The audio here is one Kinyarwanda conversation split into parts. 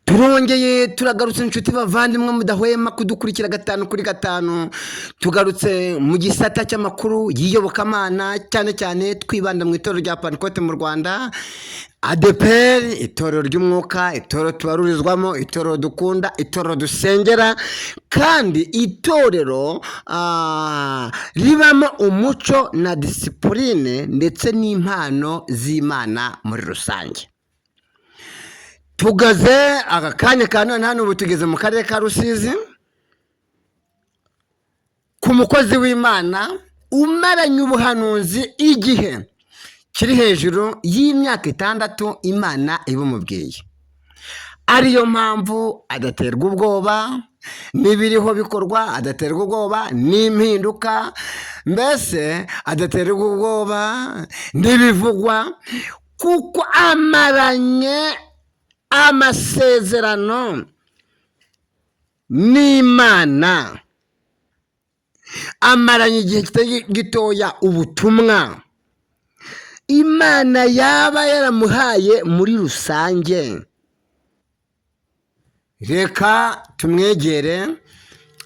turongeye turagarutse inshuti bavandimwe mudahwema kudukurikira 5 kuri 5 tugarutse mu gisata cy'amakuru yiyobokamana cyane twibanda mu itorero rya Pentecote mu Rwanda ADPR, itorero ry'umwuka, itorero tubarurizwamo, itorero dukunda, itorero dusengera, kandi itorero ribamo umuco na disipurine ndetse n'impano z'Imana muri rusange. Tugaze aka kanya ka none hano ubu tugeze mu karere ka Rusizi ku mukozi w'Imana umaranye ubuhanuzi igihe kiri hejuru y'imyaka 6 Imana ibumubwiye. Ariyo mpamvu adaterwa ubwoba n'ibiriho bikorwa, adaterwa ubwoba n'impinduka, mbese adaterwa ubwoba n'ibivugwa, kuko amaranye amasezerano n'Imana, amaranye igihe gitoya ubutumwa Imana yaba yaramuhaye muri rusange. Reka tumwegere,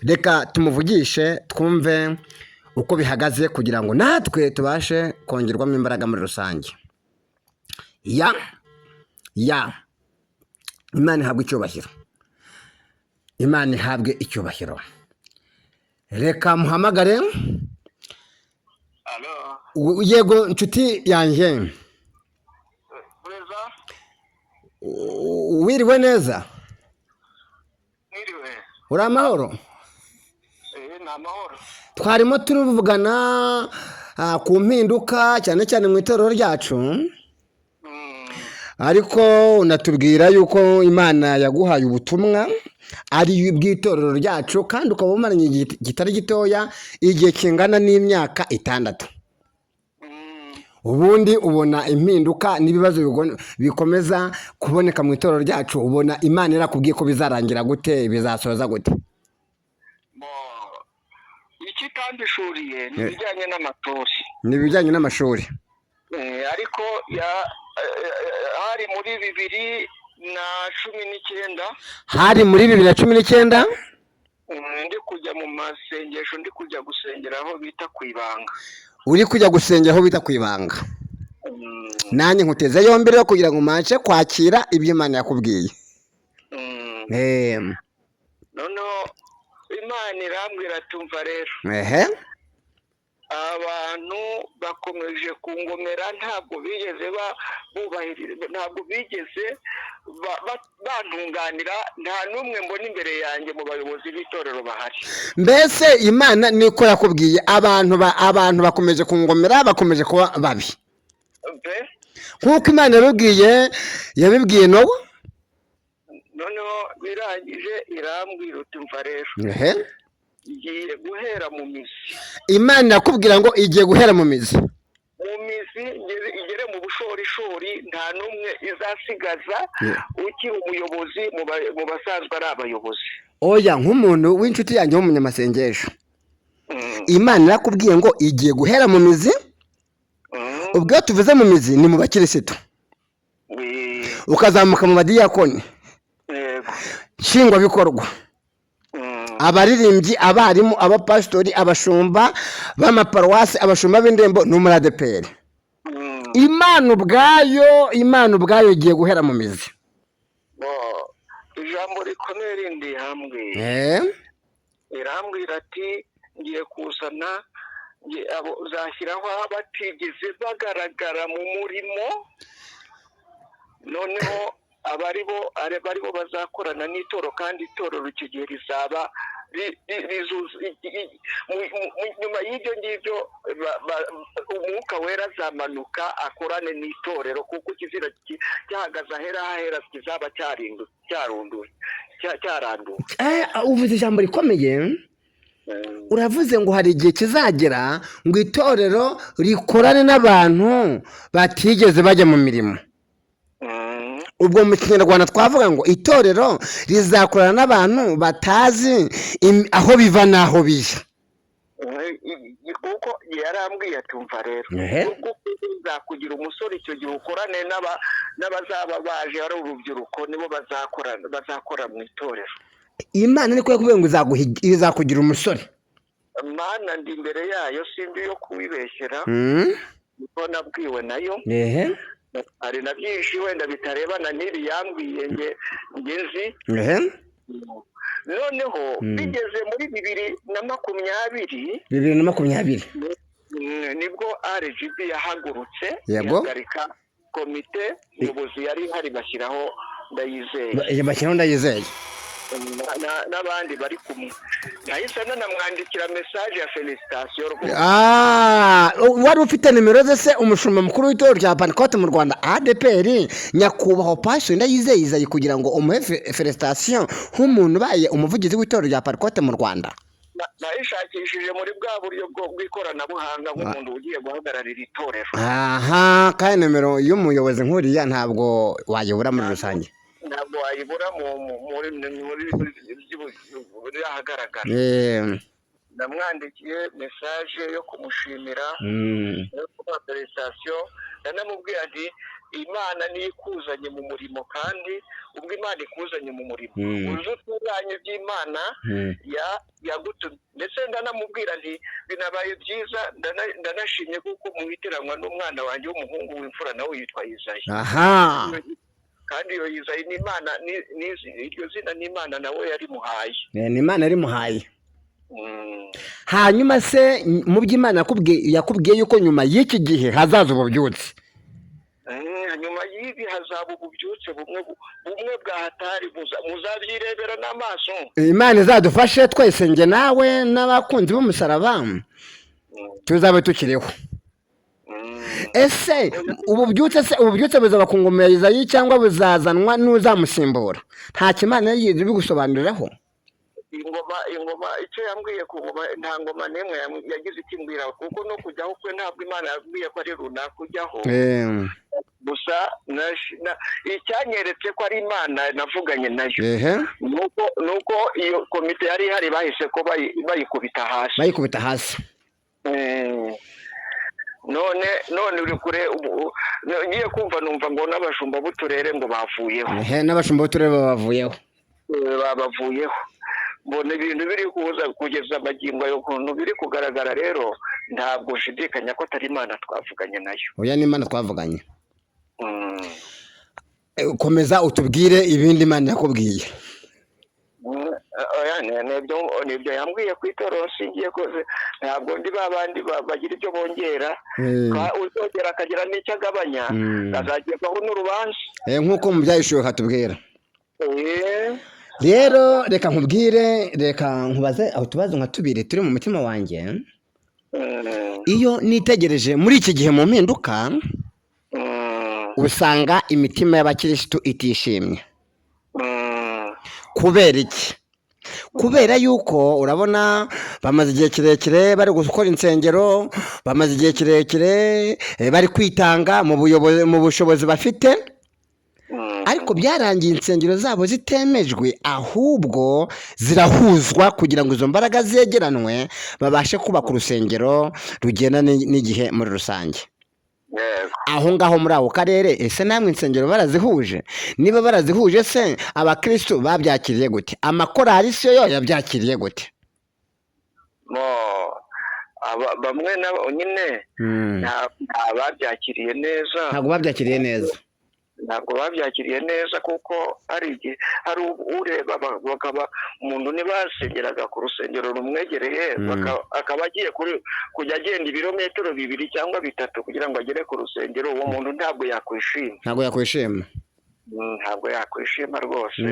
reka tumuvugishe, twumve uko bihagaze kugira ngo natwe tubashe kongerwamo imbaraga muri rusange. Imana ihabwe icyubahiro, Imana ihabwe icyubahiro. Reka muhamagare. Yego nshuti yanjye, wiriwe neza? Uri amahoro? Ni amahoro. Twarimo turuvugana ku mpinduka cyane mu itorero ryacu, ariko unatubwira yuko Imana yaguhaye ubutumwa ari bw'itorero ryacu, kandi ukaba umaranye igihe kitari gitoya, igihe kingana n'imyaka 6. Ubundi ubona impinduka n'ibibazo bikomeza kuboneka mu itorero ryacu, ubona Imana irakubwiye ko bizarangira gute, bizasoza gute? Ikitandishuriye n'ibijyanye n'amatori. N'ibijyanye n'amashuri. Ariko hari muri 2019. Hari muri 2019? Ndi kujya mu masengesho, ndi kujya gusengera aho bita kwibanga. Uri kujya gusengera aho bita kwibanga? Nanjye nkuteze yombi rero kugira ngo umanche kwakira ibyo Imana yakubwiye. Noneho Imana irambwira tumva rero. Abantu bakomeje kungomera, ntabwo bigeze bubahiriza, ntabwo bigeze bantunganira, nta n'umwe mbona imbere yanjye mu bayobozi b'itorero bahari. Mbese Imana niko yakubwiye? Abantu bakomeje kungomera, bakomeje kuba babi nkuko Imana yabibwiye Nowa. Noneho birangije irambwira utumva rero, igiye guhera mu mizi. Imana yakubwira ngo igiye guhera mu mizi? Mu mizi igere mu bushorishori, nta n'umwe izasigaza ukiri umuyobozi mu basanzwe ari abayobozi. Oya, nk'umuntu w'inshuti yanjye w'umunyamasengesho, Imana yakubwiye ngo igiye guhera mu mizi. Ubwo tuvuze mu mizi ni mu bakirisitu, ukazamuka mu badiyakoni, nshingwabikorwa, abaririmbyi, abarimu, abapasitori, abashumba b'amaparuwasi, abashumba b'indembo, n'umuri ADPR. Imana ubwayo igiye guhera mu mizi. Ijambo rikomeye rindi hamwe irambwira ati ngiye kuzana uzashyiraho abatigeze bagaragara mu murimo, noneho abaribo bazakorana n'itoro, kandi itorero icyo gihe rizaba nyuma y'ibyo ngibyo umwuka wera azamanuka akorane n'itorero, kuko ikizira cyahagaze ahera kizaba cyaranduye. Uvuze ijambo rikomeye. Uravuze ngo hari igihe kizagera ngo itorero rikorane n'abantu batigeze bajya mu mirimo. Ubwo mu Kinyarwanda twavuga ngo itorero rizakorana n'abantu batazi aho biva n'aho bija. kuko yarambwiye atumva rero ubwo uzakugira umusore icyo gihe ukorane n'abazaba baje ari urubyiruko nibo bazakora mu itorero. Imana niko yakubwiye ngo izakugira umusore. Mana ndi imbere yayo sindi yo kuwibeshyera niko nabwiwe nayo. Hari na byinshi wenda bitarebana n'iri yambwiye nzi. Noneho bigeze muri 2020 nibwo RGB yahagurutse yahagarika komite nyobozi yari ihari bashyiraho Ndayizeye n'abandi bari kumwe. Nahise nanamwandikira message ya felicitation rwose. Wari ufite nimero ze se umushumba mukuru w'itorero rya Pentecote mu Rwanda ADPR nyakubahwa Pastor Ndayizeye kugira ngo umuhe felicitation nk'umuntu baye umuvugizi w'itorero rya Pentecote mu Rwanda? Nayishakishije muri bwa buryo bw'ikoranabuhanga nk'umuntu ugiye guhagararira itorero. Kandi nimero y'umuyobozi nkuriya ntabwo wayibura muri rusange. Ntabwo wayibura muri ahagaragara. Namwandikiye message yo kumushimira yo kumuha felicitation, nanamubwiye ati Imana niyo ikuzanye mu murimo, kandi ubwo Imana ikuzanye mu murimo uzi utunganye by'Imana yagutumye. Ndetse ndanamubwira nti binabaye byiza ndanashimye kuko muhitiranwa n'umwana wanjye w'umuhungu w'imfura nawe yitwa Isayi. Kandi iyo Isayi ni Imana, iryo zina ni Imana nawe yarimuhaye. Ni Imana yarimuhaye. Hanyuma se mu by'Imana yakubwiye yuko nyuma y'iki gihe hazaza ububyutse? Nyuma y'ibi hazaba ububyutse bumwe bwa hatari, muzabyirebera n'amaso. Imana izadufashe twese, nge nawe n'abakunzi b'umusaraba tuzabe tukiriho. Ese ububyutse buzaba ku ngoma ya Isayi cyangwa buzazanwa n'uzamusimbura? Nta kimana yize bigusobanuriraho. Ingoma icyo yambwiye ku ngoma nta ngoma n'imwe yagize ikimbwira, kuko no kujyaho kwe ntabwo Imana yabwiye ko ari runaka ujyaho. Gusa icyanyeretse ko ari Imana navuganye nayo nuko iyo komite yari ihari bahise ko bayikubita hasi. None uri kure ngiye kumva numva ngo n'abashumba b'uturere ngo bavuyeho. N'abashumba b'uturere bavuyeho. Mbona ibintu biri kuza kugeza amagingo yo kuntu biri kugaragara, rero ntabwo ushidikanya ko atari Imana twavuganye nayo. Oya, ni Imana twavuganye. Komeza utubwire ibindi Imana yakubwiye. Nibyo yambwiye ku itorero singiye koze, ntabwo ndi babandi bagira ibyo bongera, uzongera akagira n'icyo agabanya azagerwaho n'urubanza nk'uko mu byayishuwe hatubwira. Rero reka nkubaze aho tubazo nka tubiri turi mu mutima wanjye. Iyo nitegereje muri iki gihe mu mpinduka usanga imitima y'abakirisitu itishimye. Kubera iki? Kubera yuko urabona bamaze igihe kirekire bari gukora insengero, bamaze igihe kirekire bari kwitanga mu bushobozi bafite, ariko byarangiye insengero zabo zitemejwe, ahubwo zirahuzwa kugira ngo izo mbaraga zegeranwe babashe kubaka urusengero rugenda n'igihe muri rusange. Aho ngaho muri ako karere ese namwe insengero barazihuje? Niba barazihuje se abakristo babyakiriye gute? Amakorali se yo yabyakiriye gute? Bamwe nabo nyine babyakiriye neza. Ntabwo babyakiriye neza kuko hari ureba bakaba umuntu ntibasengeraga ku rusengero rumwegereye, akaba agiye kujya agenda ibirometero 2 cyangwa 3 kugira ngo agere ku rusengero. Uwo muntu ntabwo yakwishima rwose.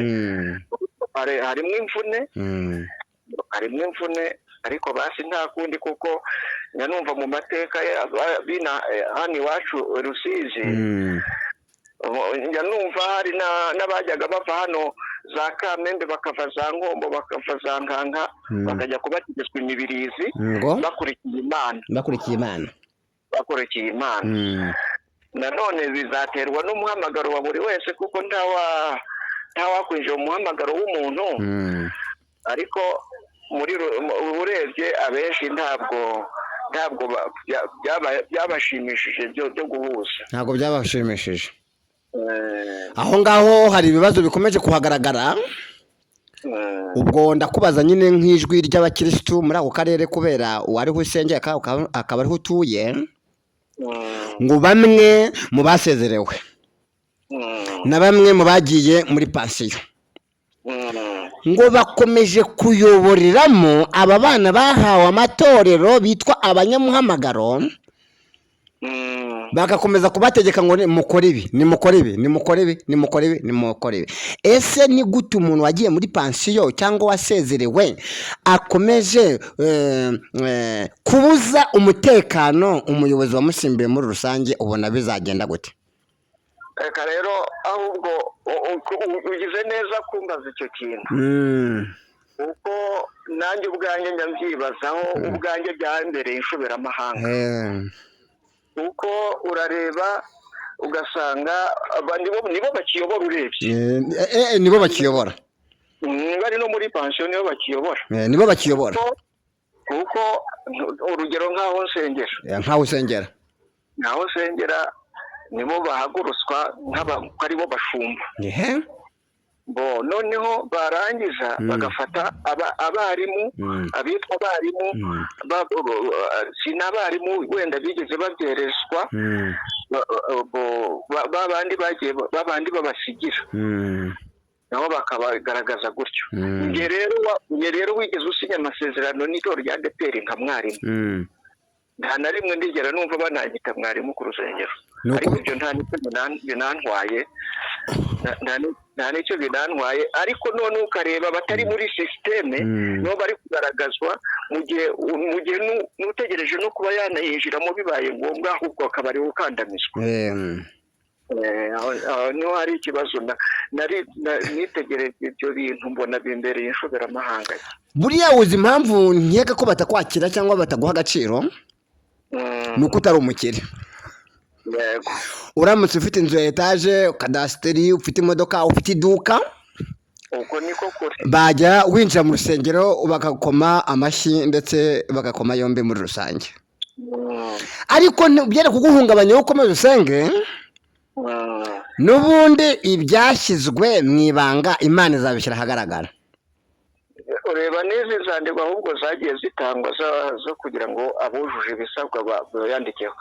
harimo imvune ariko basi nta kundi, kuko nyanumva mu mateka hano iwacu Rusizi, nyanumva hari n'abajyaga bava hano za Kamembe bakava za Ngombo bakava za Nkanka bakajya kubatizwa imibirizi bakurikiye Imana. Nanone bizaterwa n'umuhamagaro wa buri wese, kuko ntawakwinjira umuhamagaro w'umuntu, ariko urebye abenshi ntabwo byabashimishije byo guhuza, ntabwo byabashimishije. Aho ngaho hari ibibazo bikomeje kuhagaragara. Ubwo ndakubaza nyine nk'ijwi ry'abakirisitu muri ako karere, kubera uwariho usengera akaba ariho utuye, ngo bamwe mu basezerewe na bamwe mu bagiye muri pansiyo ngo bakomeje kuyoboreramo aba bana bahawe amatorero bitwa abanyamuhamagaro, bagakomeza kubategeka ngo mukore ibi, nimukore ibi, nimukore ibi, nimukore ibi, nimukore ibi. Ese ni gute umuntu wagiye muri pansiyo cyangwa wasezerewe akomeje kubuza umutekano umuyobozi wamusimbuye muri rusange? Ubona bizagenda gute? Reka rero ahubwo ugize neza kumbaza icyo kintu, kuko nanjye ubwanjye njya mbyibazaho, ubwanjye byambereye inshoberamahanga. Kuko urareba ugasanga nibo bakiyobora, urebye nibo bakiyobora, bari no muri pansiyo nibo bakiyobora, nibo bakiyobora. kuko urugero nk'aho nsengera, nibo bahagurutswa aribo bashumba. Noneho barangiza bagafata abarimu, abitwa abarimu, si n'abarimu wenda bigeze babyerezwa, babandi babasigira nabo bakabagaragaza gutyo. Njye rero wigeze usinya amasezerano n'itorero rya ADEPR nka mwarimu, nta na rimwe ndigera numva bananyita mwarimu ku rusengero, ariko ibyo nta n'icyo binantwaye. Ariko none ukareba batari muri sisiteme nibo bari kugaragazwa, mu gihe n'utegereje no kuba yanayinjiramo bibaye ngombwa, ahubwo akaba ari ukandamizwa. Niho hari ikibazo. Nitegereje ibyo bintu mbona bimbereye inshoberamahanga. Buriya uzi impamvu nkeka ko batakwakira cyangwa bataguha agaciro? Ni uko utari umukire. Uramutse ufite inzu ya etaje, kadasiteri, ufite imodoka, ufite iduka, uko niko kuri, bajya winjira mu rusengero bagakoma amashyi ndetse bagakoma yombi muri rusange. Ariko byere kuguhungabanya uko ukomeza usenge, n'ubundi ibyashyizwe mu ibanga Imana izabishyira ahagaragara. Ureba n'izi zandikwa ahubwo zagiye zitangwa zo kugira ngo abujuje ibisabwa bayandikeho,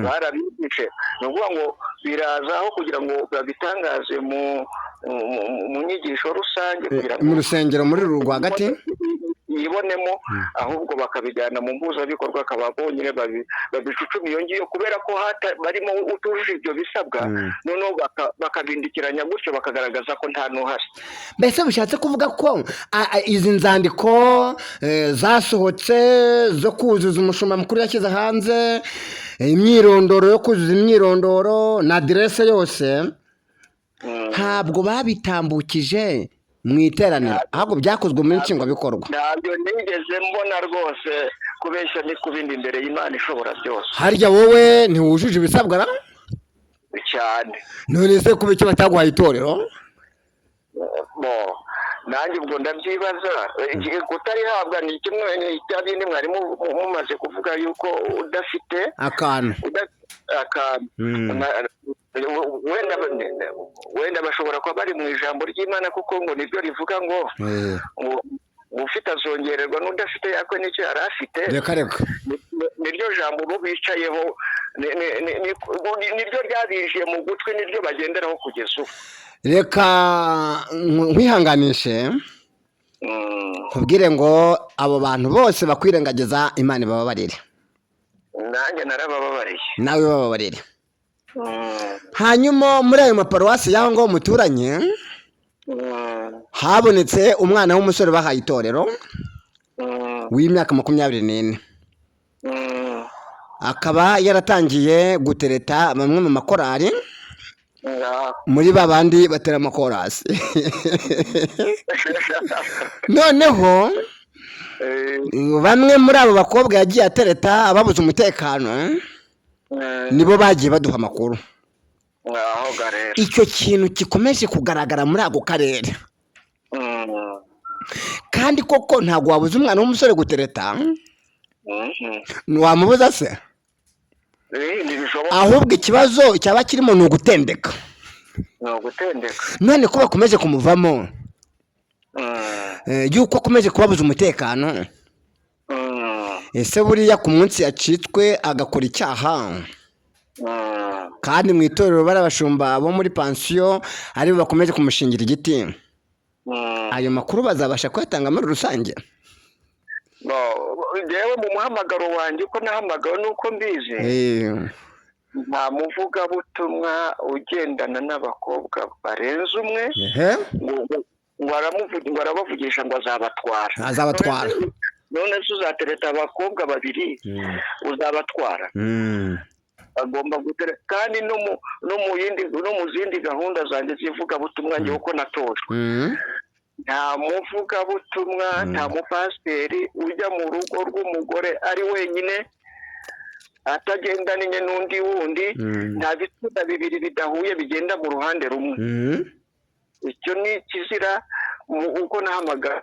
barabibice. Ni ukuvuga ngo biraza aho kugira ngo babitangaze mu nyigisho rusange, kugira ngo mu rusengero muri rwagati yibonemo, ahubwo bakabijyana mu mpuzabikorwa, akaba bonyine babicucuma iyo ngiyo, kubera ko barimo utujuje ibyo bisabwa, noneho bakabindikiranya gutyo bakagaragaza ko nta n'uhari. Mbese bishatse kuvuga ko izi nzandiko zasohotse zo kuzuza umushumba mukuru yashyize hanze, imyirondoro yo kuzuza imyirondoro na aderese yose, ntabwo babitambukije mu iteraniro, ahubwo byakozwe mu nshingwabikorwa. Ntabyo nigeze mbona rwose, kubeshya ni kubindi imbere y'Imana ishobora byose. Harya wowe ntiwujuje ibisabwa cyane? None se kuba icyo bataguhaye itorero? Nanjye ubwo ndabyibaza. Kutarihabwa ni kimwe n'ibindi mwarimu mumaze kuvuga yuko udafite akantu wenda bashobora kuba bari mu ijambo ry'Imana, kuko ngo nibyo rivuga ngo ufite azongererwa, n'udafite yakwe n'icyo yari afite. Niryo jambo bo bicayeho, niryo ryabinjiye mu gutwi, niryo bagenderaho kugeza ubu. Reka nkwihanganishe, kubwire ngo abo bantu bose bakwirengagiza, Imana ibababarire. Nanjye narabababariye, nawe bababarire. Hanyuma muri ayo maparuwasi y'aho ngaho muturanye, habonetse umwana w'umusore bahaye itorero w'imyaka 24, akaba yaratangiye gutereta bamwe mu makorari muri babandi batera amakorasi. Noneho bamwe muri abo bakobwa yagiye atereta ababuze umutekano, nibo bagiye baduha amakuru. Icyo kintu gikomeje kugaragara muri ako karere, kandi koko ntabwo wabuze umwana w'umusore gutereta wamubuza se ahubwo ikibazo cyaba kirimo ni ugutendeka none ko bakomeje kumuvamo yuko akomeje kubabuza umutekano ese buriya ku munsi yacitswe agakora icyaha kandi mu itorero bari abashumba bo muri pansiyo aribo bakomeje kumushingira igiti ayo makuru bazabasha kuyatanga muri rusange yewe mu muhamagaro wanjye uko nahamagawe nuko mbizi nta muvugabutumwa ugendana n'abakobwa barenze umwe ngo arabavugisha ngo azabatwara none se uzatereta abakobwa babiri uzabatwara agomba gutereta kandi no mu zindi gahunda zanjye zivugabutumwa njye uko natojwe nta muvugabutumwa nta mupasiteri ujya mu rugo rw'umugore ari wenyine atagendanye n'undi wundi nta bitunda bibiri bidahuye bigenda mu ruhande rumwe icyo ni ikizira uko nahamagara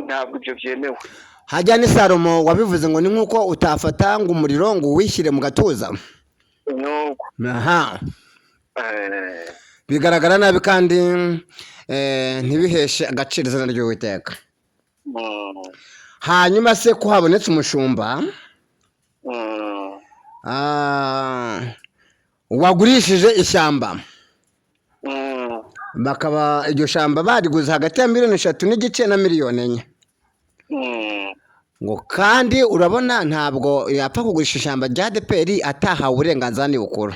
ntabwo ibyo byemewe hajya ni Salomo wabivuze ngo ni nk'uko utafata ngo umuriro ngo uwishyire mu gatuza bigaragara nabi kandi ntibiheshe agaciro izina ry'Uwiteka hanyuma se ko habonetse umushumba wagurishije ishyamba bakaba iryo shamba bariguze hagati ya 3,5 n'igice na 1,000,000 ngo kandi urabona ntabwo yapfa kugurisha ishyamba rya ADEPR atahawe uburenganzira n'ibukuru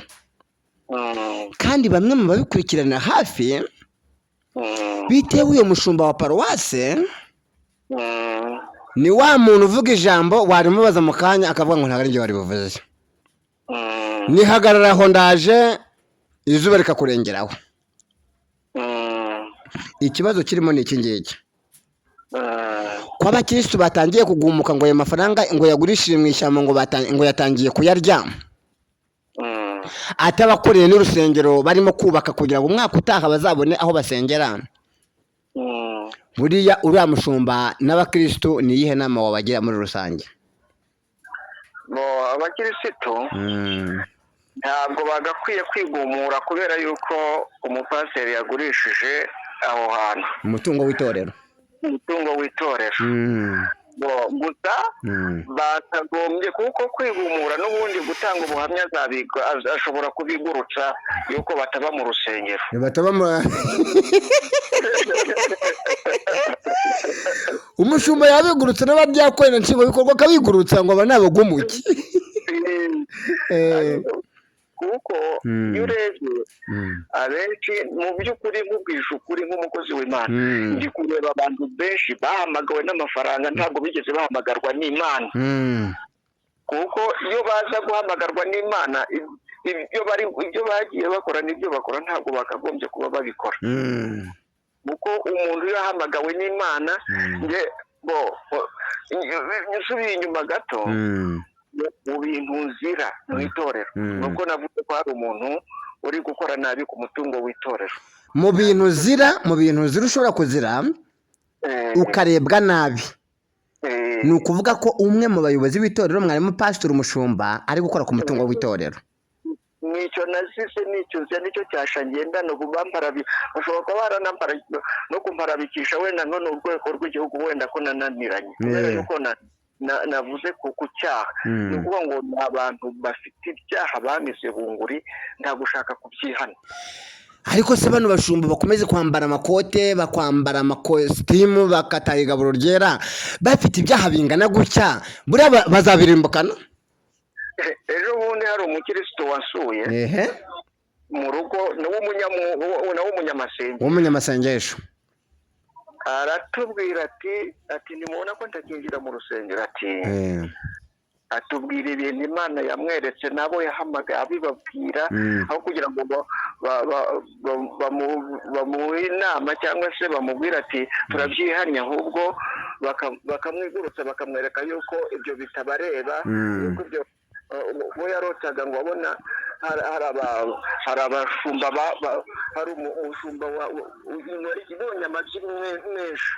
kandi bamwe mu babikurikirana hafi bitewe uyo mushumba wa paruwase ni wa muntu uvuga ijambo warimubaza mu kanya akavuga ngo ntabwo ari ryo wari buvuze nihagarara aho ndaje izuba rikakurengeraho ikibazo kirimo ni iki ngiki ko abakirisitu batangiye kugumuka ngo ayo mafaranga ngo yagurishije mu ishyamba ngo yatangiye kuyarya atabakoreye n'urusengero barimo kubaka kugira ngo umwaka utaha bazabone aho basengera buriya uriya mushumba n'abakirisitu ni iyihe nama wabagira muri rusange abakirisitu ntabwo bagakwiye kwigumura kubera yuko umupasiteri yagurishije aho hantu umutungo w'itorero gusa batagombye kuko kwigumura n'ubundi gutanga ubuhamya ashobora kubigurutsa yuko bataba mu rusengero umushumba yabigurutse n'abadyakorera nshingwabikorwa akabigurutsa ngo aba ni abagumuki kuko iyo urebye abenshi mu by'ukuri nk'ubwisha ukuri nk'umukozi w'Imana ndi kureba abantu benshi bahamagawe n'amafaranga ntabwo bigeze bahamagarwa n'Imana kuko iyo baza guhamagarwa n'Imana ibyo bagiye bakora n'ibyo bakora ntabwo bakagombye kuba babikora kuko umuntu iyo yahamagawe n'Imana nsubiye inyuma gato mu bintu nzira mu itorero nubwo navuze ko hari umuntu uri gukora nabi ku mutungo w'itorero mu bintu zira ushobora kuzira ukarebwa nabi ni ukuvuga ko umwe mu bayobozi b'itorero mwarimu pastor umushumba ari gukora ku mutungo w'itorero nicyo nazise nicyo cyashangiye ndano bambara bashobora kuba baranampara no kumparabikisha wenda none urwego rw'igihugu wenda ko nananiranye kubera yuko navuze ku cyaha ni ukuvuga ngo ni abantu bafite ibyaha bamize bunguri nta gushaka kubyihana ariko se bano bashumba bakomeze kwambara amakote bakwambara amakositimu bakataye igaburo ryera bafite ibyaha bingana gutya buriya bazabirimbukana ejo bundi hari umukirisitu wasuye mu rugo w'umunyamasengesho aratubwira ati nimubona ko ntakinjira mu rusengero atubwira ibintu Imana yamweretse nabo yahamagaye abibabwira aho kugira ngo bamuhe inama cyangwa se bamubwira ati turabyihanye ahubwo bakamwigurutsa bakamwereka yuko ibyo bitabareba yuko ibyo bo yarotaga ngo abona hari abashumba hari umushumba ibonye amajwi menshi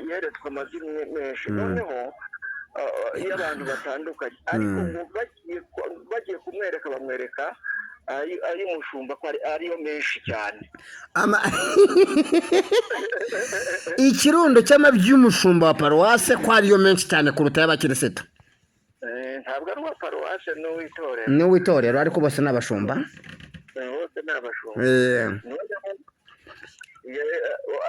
yeretswe amazina menshi noneho y'abantu batandukanye ariko ngo bagiye kumwereka bamwereka ay'umushumba ko ariyo menshi cyane. Ikirundo cy'amabyi y'umushumba wa paruwase ko ariyo menshi cyane kuruta y'abakirisitu? Ntabwo ari uwa paruwase n'uw'itorero. N'uw'itorero ariko bose ni abashumba? Bose ni abashumba.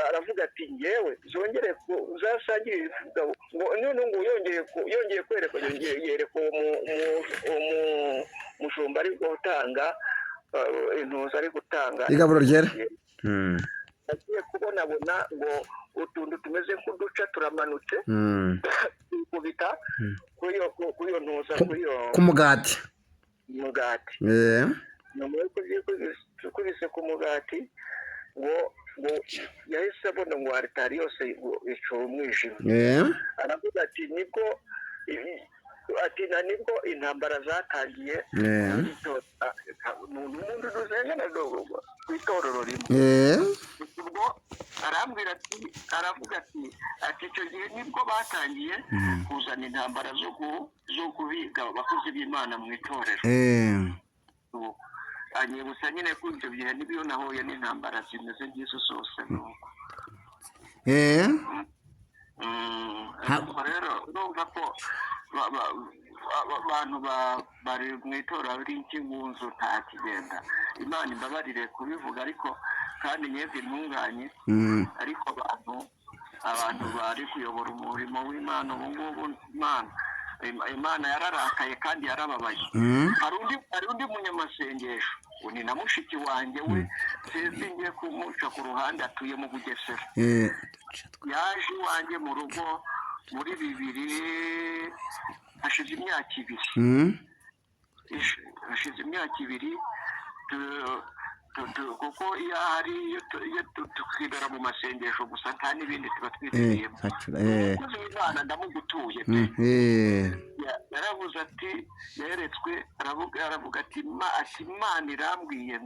Aravuga ati ngewe zongere uzasangire ngo none ngo yongeye kwerekwa yereka umushumba ari gutanga intuza ari gutanga igaburo ryera. agiye kubonabona ngo utuntu tumeze nk'uduca turamanutse kubita kuri iyo ntuza ku mugati. nyuma yo kubise ku mugati ngo yahise abona ngo aritari yose icura umwijima. Aravuga ati nibwo intambara zatangiye umuntu duzengana ku itorero rimwe. Ubwo aravuga ati icyo gihe nibwo batangiye kuzana intambara zo guhiga abakozi b'Imana mu itorero. Anyibutsa nyine ko ibyo bihe nibyo nahuye n'intambara zimeze nk'izo zose nuko. Rero urumva ko abantu bari mu itora bari nk'ingunzu nta kigenda. Imana imbabarire kubivuga ariko kandi nyebwe intunganye ariko abantu bari kuyobora umurimo w'Imana ubu ngubu Imana yararakaye kandi yarababaye. Hari undi munyamasengesho ni na mushiki wanjye we ngiye kumuca ku ruhande atuye mu Bugesera. Yaje iwanjye mu rugo muri 2000 hashize imyaka 2 kuko iyo twibera mu masengesho gusa nta n'ibindi tuba twibereyemo. Umukozi w'Imana ndamugutuye yaravuze ati yeretswe aravuga ati Imana irambwiye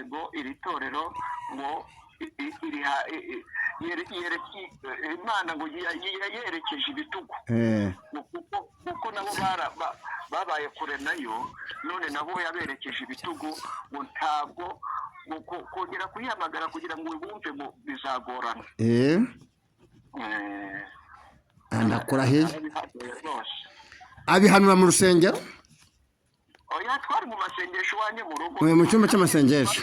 ngo iri torero ngo Imana ngo yerekeje ibitugu kuko nabo babaye kure nayo none nabo yaberekeje ibitugu ngo ntabwo kongera kuyihamagara kugira ngo bumve ngo bizagorana. Ndakurahiye abihanura mu rusengero. Twari mu masengesho iwanjye mu rugo mu cyumba cy'amasengesho.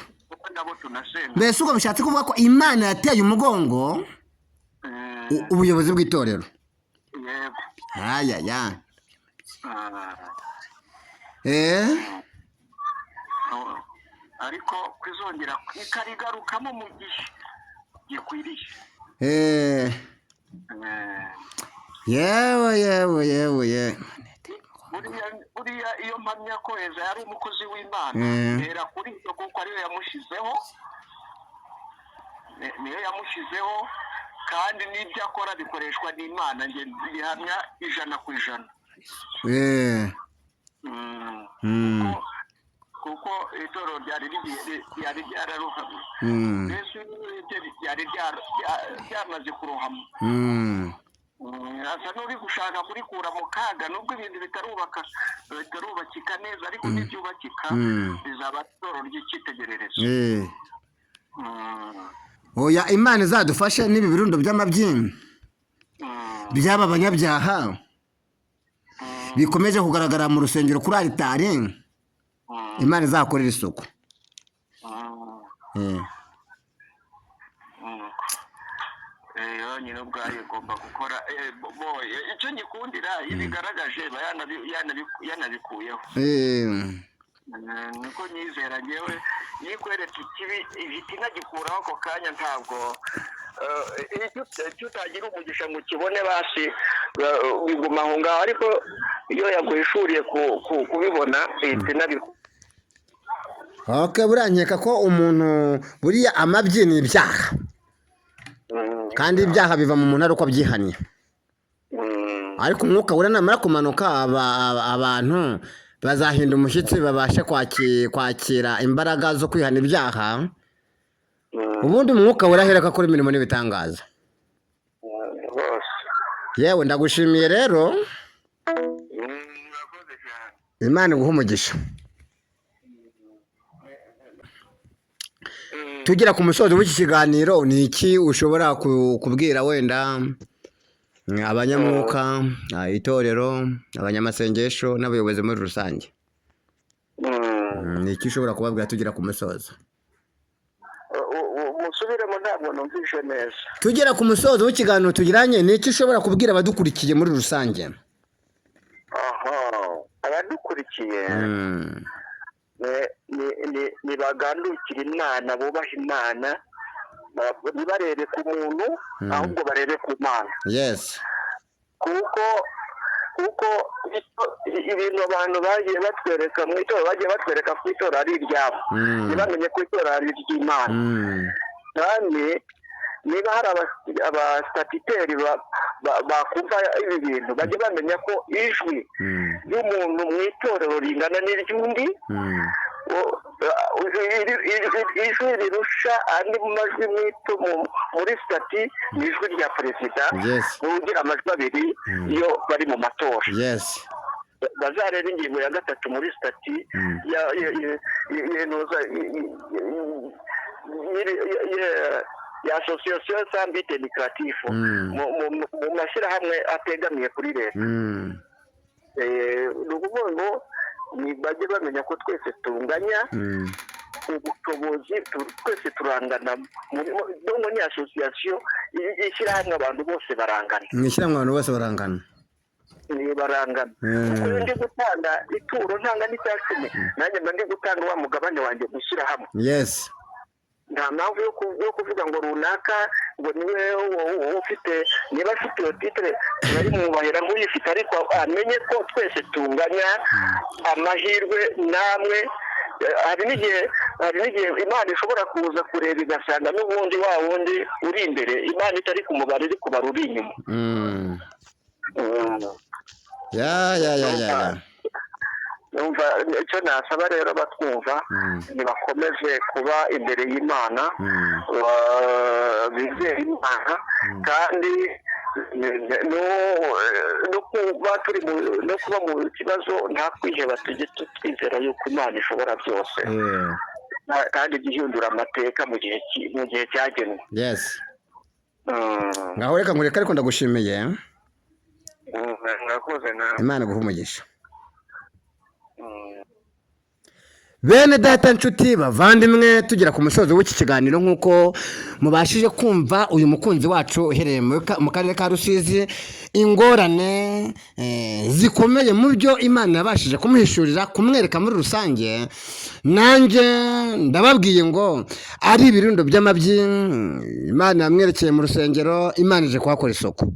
Mbese ubwo bishatse kuvuga ko Imana yateye umugongo ubuyobozi bw'itorero? Yego. Ariko kwizongera ikarigarukamo mu gihe gikwiriye. Yewe. Buriya iyo mpamya ko Eza yari umukozi w'Imana era kuri ibyo kuko ariyo yamushyizeho kandi n'ibyo akora bikoreshwa n'Imana njye bihamya 100%. Kuko itorero ryari ryararuhamye mbese ryari ryamaze kurohama. Asa n'uri gushaka kurikura mu kaga nubwo ibintu bitarubakika neza ariko n'ibyubakika bizaba itorero ry'icyitegererezo. Oya Imana izadufashe n'ibi birundo by'amabyinyo by'aba banyabyaha bikomeje kugaragara mu rusengero kuri aritari. Imana izakorera isuku. Nyine ubwayo igomba gukora icyo nyikundira iyo bigaragaje yanabikuyeho. Niko nyizera ngewe nikwereka ikibi ihita inagikuraho ako kanya. Ntabwo iyo utagira umugisha ngo ukibone basi biguma aho ngaho ariko iyo yaguhishuriye kubibona ihita inabikura. Burankeka ko umuntu buriya amabyi ni ibyaha kandi ibyaha biva mu muntu ari uko abyihaniye. Ariko umwuka wera namara kumanuka abantu bazahinda umushyitsi babashe kwakira imbaraga zo kwihana ibyaha. Ubundi umwuka wera ahereka akora imirimo n'ibitangaza. yewe ndagushimiye rero murakoze cyane. Imana iguhe umugisha. Tugira ku musozo w'iki kiganiro ni iki ushobora kubwira wenda abanyamwuka, itorero, abanyamasengesho n'abayobozi muri rusange? Ni iki ushobora kubabwira tugira ku musozo? Musubiremo ntabwo numvise neza. Tugira ku musozo w'ikiganiro tugiranye, ni iki ushobora kubwira abadukurikiye muri rusange? Abadukurikiye nibagandukira Imana, bubaha Imana, ntibarebe ku muntu ahubwo barebe ku Mana. Yes. kuko ibintu abantu bagiye batwereka mu itorero, bagiye batwereka ku itorero ari iryabo, ntibamenye ko itorero ari iry'Imana. kandi niba hari abasititeri bakumva ibi bintu, bajye bamenya ko ijwi ry'umuntu mu itorero ringana n'iry'undi. Ijwi rirusha andi majwi muri sitati ni ijwi rya perezida, ugira amajwi abiri iyo bari mu matora. bazareba ingingo ya 3 muri sitati ya association sans but lucratif mu mashyirahamwe ategamiye kuri leta. Ni ukuvuga ngo bajye bamenya ko twese tunganya ubushobozi, twese turangana muri association ishyirahamwe, abantu bose barangana. Ishyirahamwe abantu bose barangana, barangana. Kuko ndi gutanga ituro ntanga n'icyacumi, nanjye mba ndi gutanga wa mugabane wanjye gushyira hamwe. Nta mpamvu yo kuvuga ngo runaka ngo niwe ufite, niba afite iyo titire bari mwubahira nk'uyifite, ariko amenye ko twese tunganya amahirwe namwe. Hari n'igihe Imana ishobora kuza kureba igasanga n'ubundi wa wundi uri imbere Imana itari kumubara, iri kubara uri inyuma. Numva icyo nasaba rero batwumva, nibakomeze kuba imbere y'Imana, bizere Imana, kandi no kuba mu kibazo nta kwiheba, tujye twizera yuko Imana ishobora byose kandi igihindura amateka mu gihe cyagenwe. Ngaho reka nkureka, ariko ndagushimiye. Mwakoze nawe, Imana iguhe umugisha. Bene data nshuti bavandimwe, tugera ku musozo w'iki kiganiro. Nk'uko mubashije kumva, uyu mukunzi wacu uhereye mu karere ka Rusizi, ingorane zikomeye mu byo Imana yabashije kumuhishurira, kumwereka muri rusange. Nanjye ndababwiye ngo ari ibirundo by'amabyi Imana yamwerekeye mu rusengero, Imana ije kuhakora isuku.